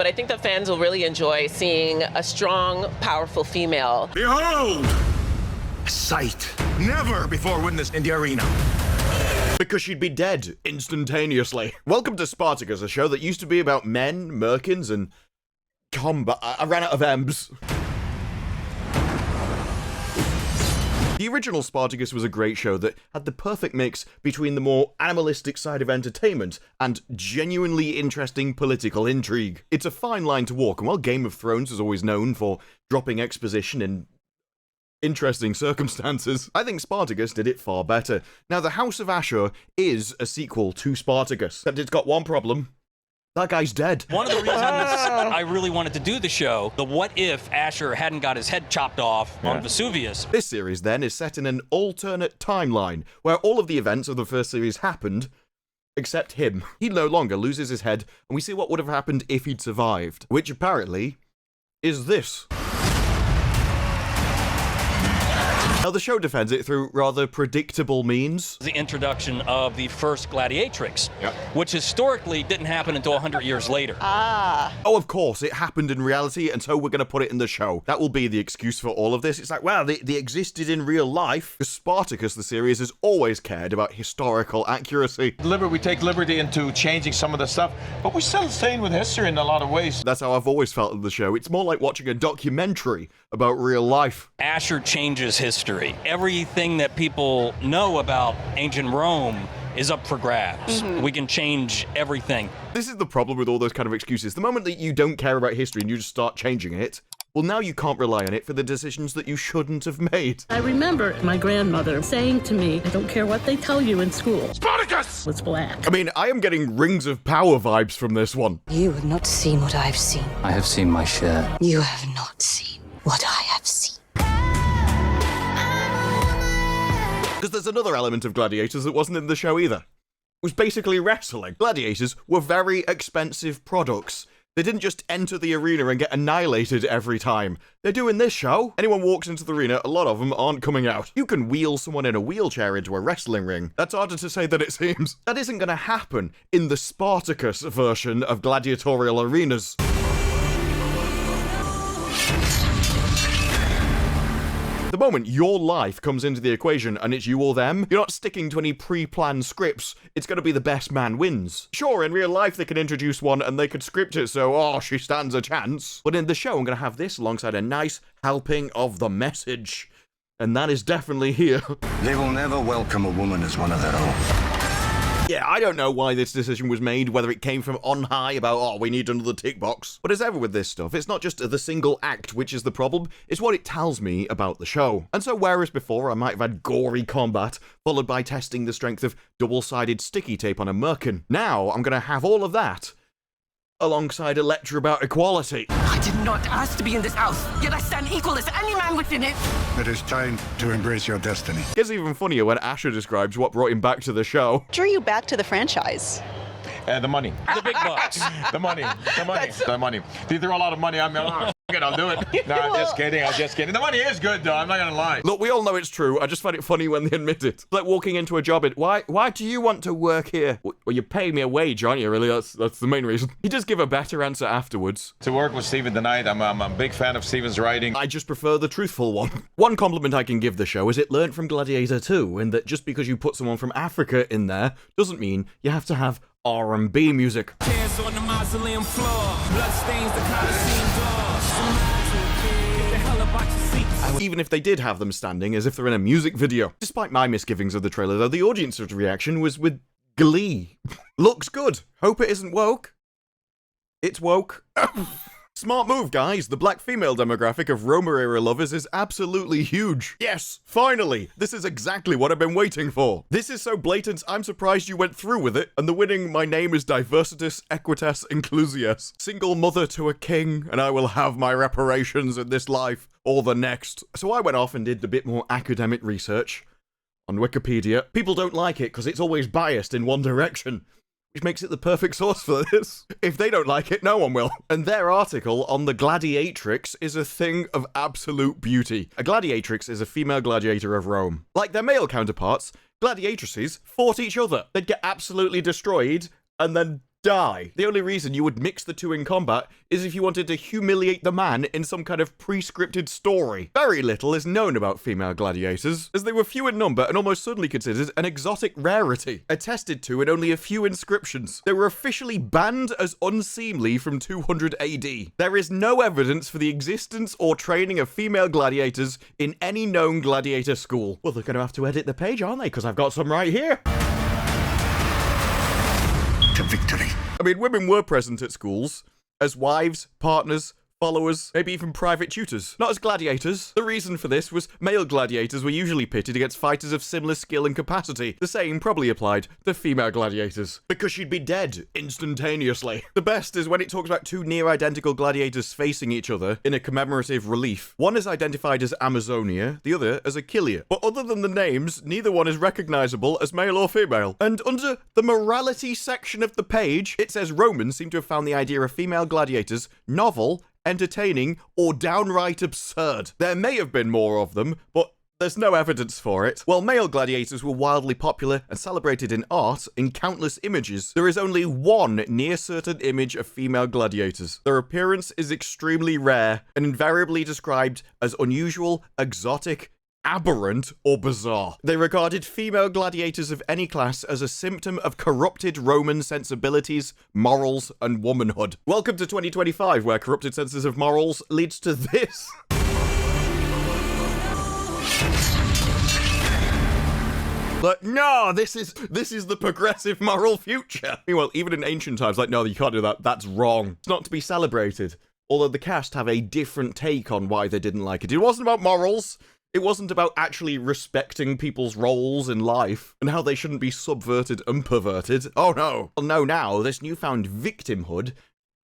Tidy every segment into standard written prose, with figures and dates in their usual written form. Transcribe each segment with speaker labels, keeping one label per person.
Speaker 1: But I think that fans will really enjoy seeing a strong, powerful female.
Speaker 2: Behold! A sight never before witnessed in the arena.
Speaker 3: Because she'd be dead instantaneously. Welcome to Spartacus, a show that used to be about men, merkins, and combat. I ran out of M's. The original Spartacus was a great show that had the perfect mix between the more animalistic side of entertainment and genuinely interesting political intrigue. It's a fine line to walk, and while Game of Thrones is always known for dropping exposition in interesting circumstances, I think Spartacus did it far better. Now, the House of Ashur is a sequel to Spartacus, except it's got one problem. That guy's dead.
Speaker 4: One of the reasons I really wanted to do the show, the what if Ashur hadn't got his head chopped off on Vesuvius.
Speaker 3: This series, then, is set in an alternate timeline, where all of the events of the first series happened, except him. He no longer loses his head, and we see what would have happened if he'd survived, which apparently is this. Now, the show defends it through rather predictable means.
Speaker 4: The introduction of the first gladiatrix, which historically didn't happen until 100 years later.
Speaker 1: Ah.
Speaker 3: Oh, of course, it happened in reality, and so we're going to put it in the show. That will be the excuse for all of this. It's like, well, they existed in real life. Spartacus, the series, has always cared about historical accuracy.
Speaker 5: We take liberty into changing some of the stuff, but we're still staying with history in a lot of ways.
Speaker 3: That's how I've always felt in the show. It's more like watching a documentary about real life.
Speaker 4: Ashur changes history. Everything that people know about ancient Rome is up for grabs. We can change everything.
Speaker 3: This is the problem with all those kind of excuses. The moment that you don't care about history and you just start changing it, well, now you can't rely on it for the decisions that you shouldn't have made.
Speaker 6: I remember my grandmother saying to me, I don't care what they tell you in school.
Speaker 2: Spartacus!
Speaker 6: Was black.
Speaker 3: I mean, I am getting Rings of Power vibes from this one.
Speaker 7: You have not seen what I've seen.
Speaker 8: I have seen my share.
Speaker 7: You have not seen what I have seen.
Speaker 3: Because there's another element of gladiators that wasn't in the show either. It was basically wrestling. Gladiators were very expensive products. They didn't just enter the arena and get annihilated every time. They're doing this show. Anyone walks into the arena, a lot of them aren't coming out. You can wheel someone in a wheelchair into a wrestling ring. That's harder to say than it seems. That isn't going to happen in the Spartacus version of gladiatorial arenas. The moment your life comes into the equation and it's you or them, you're not sticking to any pre-planned scripts. It's going to be the best man wins. Sure, in real life they can introduce one and they could script it so, oh, she stands a chance. But in the show, I'm going to have this alongside a nice helping of the message. And that is definitely here.
Speaker 2: They will never welcome a woman as one of their own.
Speaker 3: Yeah, I don't know why this decision was made, whether it came from on high about, oh, we need another tick box. But as ever with this stuff, it's not just the single act which is the problem, it's what it tells me about the show. And so whereas before I might have had gory combat, followed by testing the strength of double-sided sticky tape on a merkin, now I'm going to have all of that alongside a lecture about equality.
Speaker 9: I did not ask to be in this house, yet I stand equal as any man within it.
Speaker 2: It is time to embrace your destiny.
Speaker 3: It gets even funnier when Ashur describes what brought him back to the show.
Speaker 1: Drew you back to the franchise?
Speaker 5: The money.
Speaker 4: The big bucks.
Speaker 5: The money. The money. These are a lot of money. I'm I'll do it. No, I'm just kidding. The money is good, though. I'm not going to lie.
Speaker 3: Look, we all know it's true. I just find it funny when they admit it. Like walking into a job, why do you want to work here? Well, you're paying me a wage, aren't you, really? That's the main reason. He does give a better answer afterwards.
Speaker 5: To work with Stephen tonight, I'm a big fan of Stephen's writing.
Speaker 3: I just prefer the truthful one. One compliment I can give the show is it learned from Gladiator 2, in that just because you put someone from Africa in there doesn't mean you have to have R&B music.
Speaker 10: Hands on the mausoleum floor, blood stains the Colosseum door. Get the hell about your seats.
Speaker 3: Even if they did have them standing as if they're in a music video. Despite my misgivings of the trailer, though, the audience's reaction was with glee. Looks good. Hope it isn't woke. It's woke. Smart move, guys. The black female demographic of Roma-era lovers is absolutely huge. Yes, finally. This is exactly what I've been waiting for. This is so blatant, I'm surprised you went through with it. And the winning My Name is Diversitas Equitas Inclusias. Single mother to a king, and I will have my reparations in this life or the next. So I went off and did a bit more academic research on Wikipedia. People don't like it because it's always biased in one direction, which makes it the perfect source for this. If they don't like it, no one will. And their article on the gladiatrix is a thing of absolute beauty. A gladiatrix is a female gladiator of Rome. Like their male counterparts, gladiatresses fought each other. They'd get absolutely destroyed and then die. The only reason you would mix the two in combat is if you wanted to humiliate the man in some kind of pre-scripted story. Very little is known about female gladiators, as they were few in number and almost suddenly considered an exotic rarity, attested to in only a few inscriptions. They were officially banned as unseemly from 200 AD. There is no evidence for the existence or training of female gladiators in any known gladiator school. Well, they're going to have to edit the page, aren't they? Because I've got some right here.
Speaker 2: To victory.
Speaker 3: I mean, women were present at schools as wives, partners, followers, maybe even private tutors. Not as gladiators. The reason for this was male gladiators were usually pitted against fighters of similar skill and capacity. The same probably applied to female gladiators, because she'd be dead instantaneously. The best is when it talks about two near-identical gladiators facing each other in a commemorative relief. One is identified as Amazonia, the other as Achillea. But other than the names, neither one is recognizable as male or female. And under the morality section of the page, it says Romans seem to have found the idea of female gladiators novel, entertaining, or downright absurd. There may have been more of them, but there's no evidence for it. While male gladiators were wildly popular and celebrated in art in countless images, there is only one near-certain image of female gladiators. Their appearance is extremely rare and invariably described as unusual, exotic, aberrant, or bizarre. They regarded female gladiators of any class as a symptom of corrupted Roman sensibilities, morals, and womanhood. Welcome to 2025, where corrupted senses of morals leads to this. But no, this is the progressive moral future. Meanwhile, even in ancient times, like, no, you can't do that. That's wrong. It's not to be celebrated. Although the cast have a different take on why they didn't like it. It wasn't about morals. It wasn't about actually respecting people's roles in life and how they shouldn't be subverted and perverted. Oh no. Well, no, now this newfound victimhood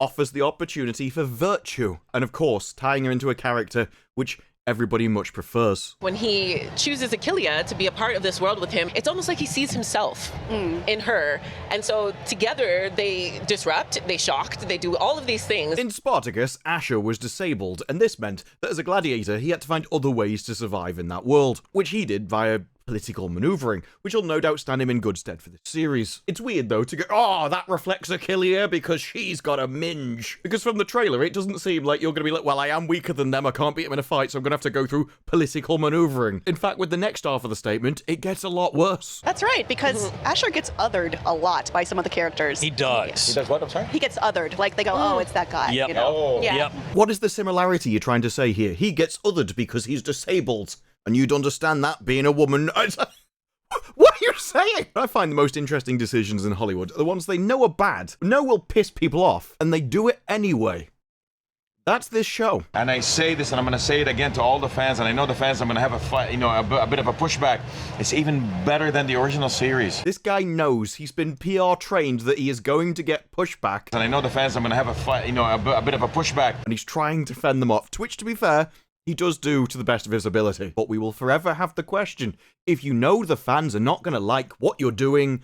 Speaker 3: offers the opportunity for virtue. And of course, tying her into a character which everybody much prefers.
Speaker 1: When he chooses Achillea to be a part of this world with him, it's almost like he sees himself in her. And so together they disrupt, they shocked, they do all of these things.
Speaker 3: In Spartacus, Ashur was disabled, and this meant that as a gladiator, he had to find other ways to survive in that world, which he did via political maneuvering, which will no doubt stand him in good stead for this series. It's weird though to go, oh, that reflects Achillea because she's got a minge. Because from the trailer, it doesn't seem like you're going to be like, well, I am weaker than them, I can't beat them in a fight, so I'm going to have to go through political maneuvering. In fact, with the next half of the statement, it gets a lot worse.
Speaker 8: That's right, because Ashur gets othered a lot by some of the characters.
Speaker 4: He does.
Speaker 5: He does what? I'm sorry?
Speaker 8: He gets othered. Like, they go, oh, it's that guy.
Speaker 4: Yep.
Speaker 8: You know?
Speaker 5: Oh.
Speaker 8: Yeah.
Speaker 4: Yep.
Speaker 3: What is the similarity you're trying to say here? He gets othered because he's disabled, and you'd understand that being a woman. What are you saying? I find the most interesting decisions in Hollywood are the ones they know are bad, know will piss people off, and they do it anyway. That's this show.
Speaker 5: And I say this, and I'm going to say it again to all the fans, and I know the fans, I'm going to have a fight, a bit of a pushback. It's even better than the original series.
Speaker 3: This guy knows he's been PR trained that he is going to get pushback.
Speaker 5: And I know the fans, I'm going to have a fight, a bit of a pushback.
Speaker 3: And he's trying to fend them off, to which, to be fair, he does do to the best of his ability. But we will forever have the question, if you know the fans are not going to like what you're doing,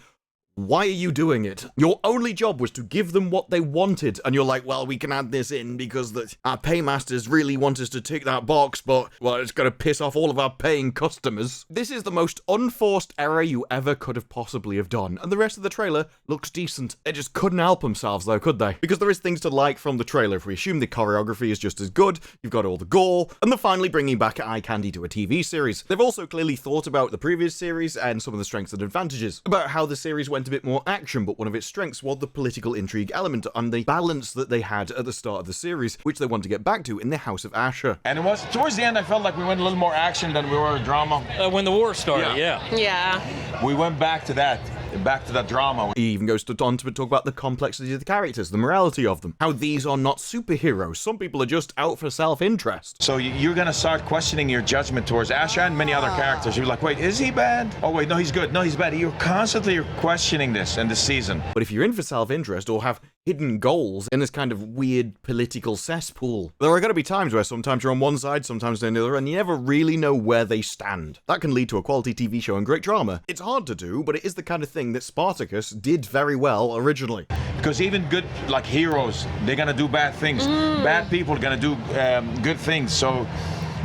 Speaker 3: why are you doing it? Your only job was to give them what they wanted, and you're like, well, we can add this in because our paymasters really want us to tick that box, but, well, it's going to piss off all of our paying customers. This is the most unforced error you ever could have possibly have done, and the rest of the trailer looks decent. They just couldn't help themselves, though, could they? Because there is things to like from the trailer. If we assume the choreography is just as good, you've got all the gore, and they're finally bringing back eye candy to a TV series. They've also clearly thought about the previous series and some of the strengths and advantages, about how the series went a bit more action, but one of its strengths was the political intrigue element and the balance that they had at the start of the series, which they wanted to get back to in the House of Ashur.
Speaker 5: And it was, towards the end, I felt like we went a little more action than we were drama.
Speaker 4: When the war started, yeah.
Speaker 5: We went back to that drama.
Speaker 3: He even goes on to talk about the complexity of the characters, the morality of them, how these are not superheroes. Some people are just out for self-interest.
Speaker 5: So you're going to start questioning your judgment towards Ashur and many other characters. You're like, wait, is he bad? Oh, wait, no, he's good. No, he's bad. You're constantly questioning this in this season.
Speaker 3: But if you're in for self-interest or have hidden goals in this kind of weird political cesspool, there are going to be times where sometimes you're on one side, sometimes on the other, and you never really know where they stand. That can lead to a quality TV show and great drama. It's hard to do, but it is the kind of thing that Spartacus did very well originally.
Speaker 5: Because even good, like heroes, they're going to do bad things. Bad people are going to do good things. So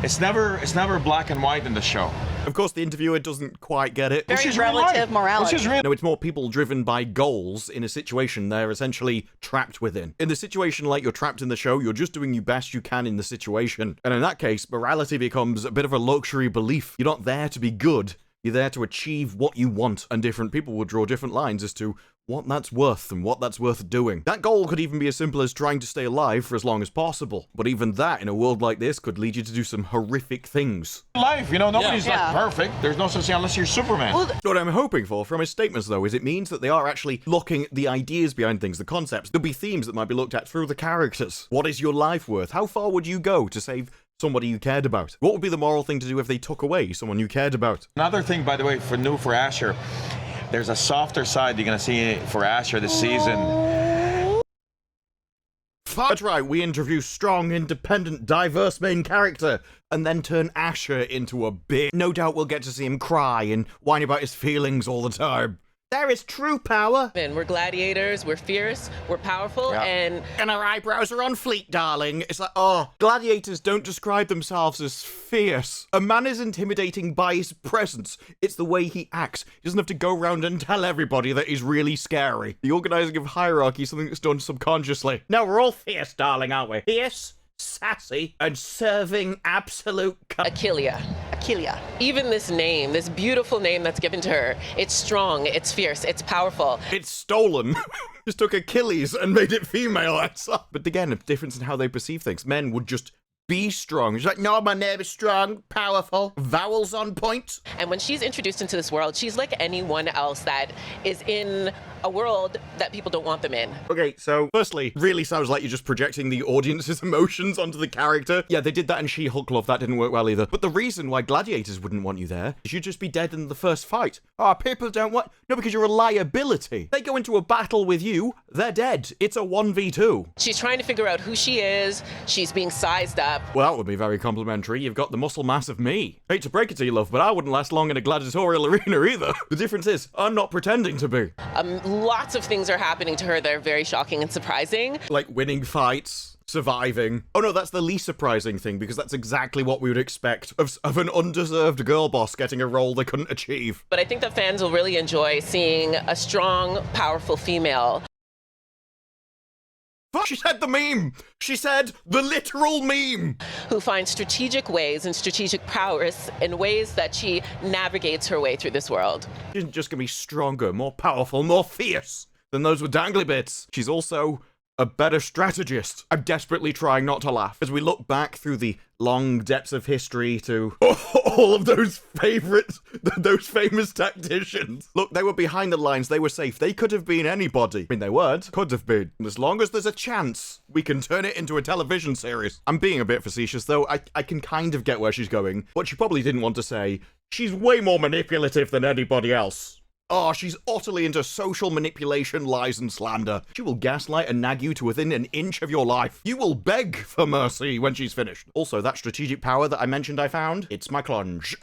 Speaker 5: It's never black and white in the show.
Speaker 3: Of course, the interviewer doesn't quite get it.
Speaker 8: Very relative morality.
Speaker 3: No, it's more people driven by goals in a situation they're essentially trapped within. In the situation like you're trapped in the show, you're just doing your best you can in the situation. And in that case, morality becomes a bit of a luxury belief. You're not there to be good. You're there to achieve what you want. And different people will draw different lines as to what that's worth and what that's worth doing. That goal could even be as simple as trying to stay alive for as long as possible. But even that, in a world like this, could lead you to do some horrific things.
Speaker 5: Life, nobody's like perfect. There's no such thing unless you're Superman.
Speaker 3: Well, what I'm hoping for from his statements, though, is it means that they are actually looking at the ideas behind things, the concepts. There'll be themes that might be looked at through the characters. What is your life worth? How far would you go to save somebody you cared about? What would be the moral thing to do if they took away someone you cared about?
Speaker 5: Another thing, by the way, for Ashur, there's a softer side you're going to see for Ashur this season.
Speaker 3: That's right, we introduce strong, independent, diverse main character, and then turn Ashur into a bitch. No doubt we'll get to see him cry and whine about his feelings all the time. There is true power.
Speaker 1: And we're gladiators, we're fierce, we're powerful, and
Speaker 3: our eyebrows are on fleek, darling. It's like, oh, gladiators don't describe themselves as fierce. A man is intimidating by his presence. It's the way he acts. He doesn't have to go around and tell everybody that he's really scary. The organizing of hierarchy is something that's done subconsciously. No, we're all fierce, darling, aren't we? Fierce, sassy, and serving absolute
Speaker 1: Achillia. Even this name, this beautiful name that's given to her, it's strong, it's fierce, it's powerful.
Speaker 3: It's stolen. Just took Achilles and made it female. But again, a difference in how they perceive things. Men would just be strong. She's like, no, my name is strong, powerful, vowels on point.
Speaker 1: And when she's introduced into this world, she's like anyone else that is in a world that people don't want them in.
Speaker 3: Okay, so firstly, really sounds like you're just projecting the audience's emotions onto the character. Yeah, they did that in She-Hulk, love. That didn't work well either. But the reason why gladiators wouldn't want you there is you'd just be dead in the first fight. Oh, people don't want... No, because you're a liability. They go into a battle with you, they're dead. It's a 1v2.
Speaker 1: She's trying to figure out who she is. She's being sized up.
Speaker 3: Well, that would be very complimentary. You've got the muscle mass of me. Hate to break it to you, love, but I wouldn't last long in a gladiatorial arena either. The difference is, I'm not pretending to be.
Speaker 1: Lots of things are happening to her that are very shocking and surprising.
Speaker 3: Like winning fights, surviving. Oh no, that's the least surprising thing, because that's exactly what we would expect of an undeserved girl boss getting a role they couldn't achieve.
Speaker 1: But I think that fans will really enjoy seeing a strong, powerful female.
Speaker 3: She said the meme! She said the literal meme!
Speaker 1: Who finds strategic ways and strategic prowess in ways that she navigates her way through this world.
Speaker 3: She isn't just gonna be stronger, more powerful, more fierce than those with dangly bits. She's also a better strategist. I'm desperately trying not to laugh as we look back through the long depths of history to all of those famous tacticians. Look, they were behind the lines, they were safe. They could have been anybody. I mean, they weren't. Could have been. As long as there's a chance, we can turn it into a television series. I'm being a bit facetious, though. I can kind of get where she's going. What she probably didn't want to say, she's way more manipulative than anybody else. Oh, she's utterly into social manipulation, lies, and slander. She will gaslight and nag you to within an inch of your life. You will beg for mercy when she's finished. Also, that strategic power that I mentioned I found, it's my clunge.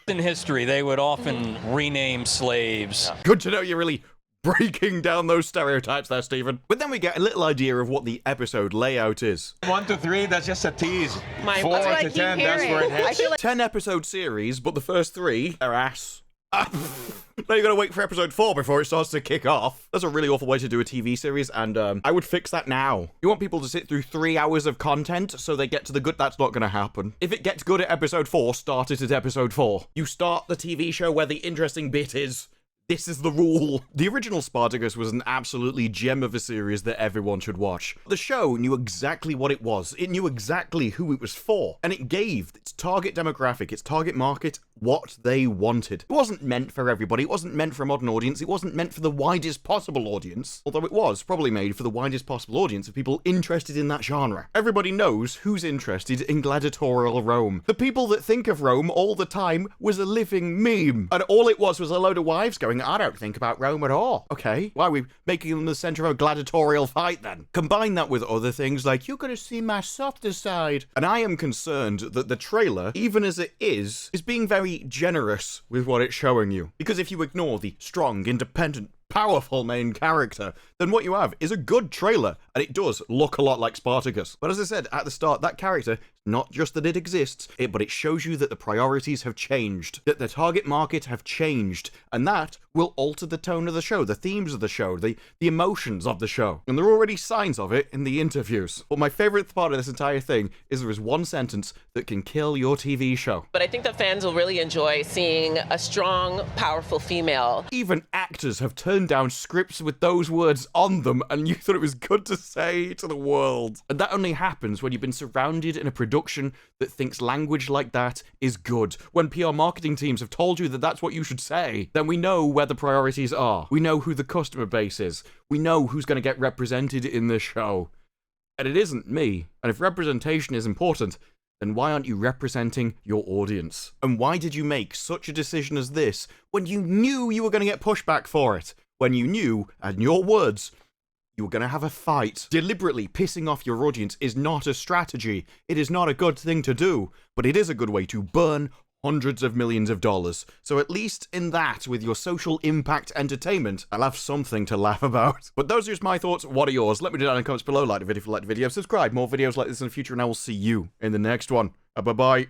Speaker 4: In history, they would often rename slaves.
Speaker 3: Good to know you're really breaking down those stereotypes there, Stephen. But then we get a little idea of what the episode layout is.
Speaker 5: 1 to 3, that's just a tease. 4
Speaker 8: That's
Speaker 5: to 10, that's where it hits.
Speaker 3: 10-episode series, but the first 3 are ass. Now you gotta wait for episode 4 before it starts to kick off. That's a really awful way to do a TV series, and I would fix that now. You want people to sit through 3 hours of content so they get to the good? That's not gonna happen. If it gets good at episode 4, start it at episode 4. You start the TV show where the interesting bit is. This is the rule. The original Spartacus was an absolutely gem of a series that everyone should watch. The show knew exactly what it was. It knew exactly who it was for. And it gave its target demographic, its target market, what they wanted. It wasn't meant for everybody. It wasn't meant for a modern audience. It wasn't meant for the widest possible audience. Although it was probably made for the widest possible audience of people interested in that genre. Everybody knows who's interested in gladiatorial Rome. The people that think of Rome all the time was a living meme. And all it was a load of wives going, I don't think about Rome at all. Okay, why are we making them the center of a gladiatorial fight then? Combine that with other things like, you're gonna see my softer side. And I am concerned that the trailer, even as it is being very generous with what it's showing you. Because if you ignore the strong, independent, powerful main character, then what you have is a good trailer, and it does look a lot like Spartacus. But as I said at the start, that character is Not just that it exists, but it shows you that the priorities have changed, that the target market have changed, and that will alter the tone of the show, the themes of the show, the emotions of the show. And there are already signs of it in the interviews. But my favourite part of this entire thing is there is one sentence that can kill your TV show.
Speaker 1: But I think that fans will really enjoy seeing a strong, powerful female.
Speaker 3: Even actors have turned down scripts with those words on them, and you thought it was good to say to the world. And that only happens when you've been surrounded in a production that thinks language like that is good. When PR marketing teams have told you that that's what you should say, then we know where the priorities are. We know who the customer base is. We know who's going to get represented in the show. And it isn't me. And if representation is important, then why aren't you representing your audience? And why did you make such a decision as this when you knew you were going to get pushback for it? When you knew, and in your words, you were going to have a fight. Deliberately pissing off your audience is not a strategy. It is not a good thing to do, but it is a good way to burn hundreds of millions of dollars. So at least in that, with your social impact entertainment, I'll have something to laugh about. But those are just my thoughts. What are yours? Let me know down in the comments below. Like the video if you like the video. Subscribe. More videos like this in the future, and I will see you in the next one. Bye-bye.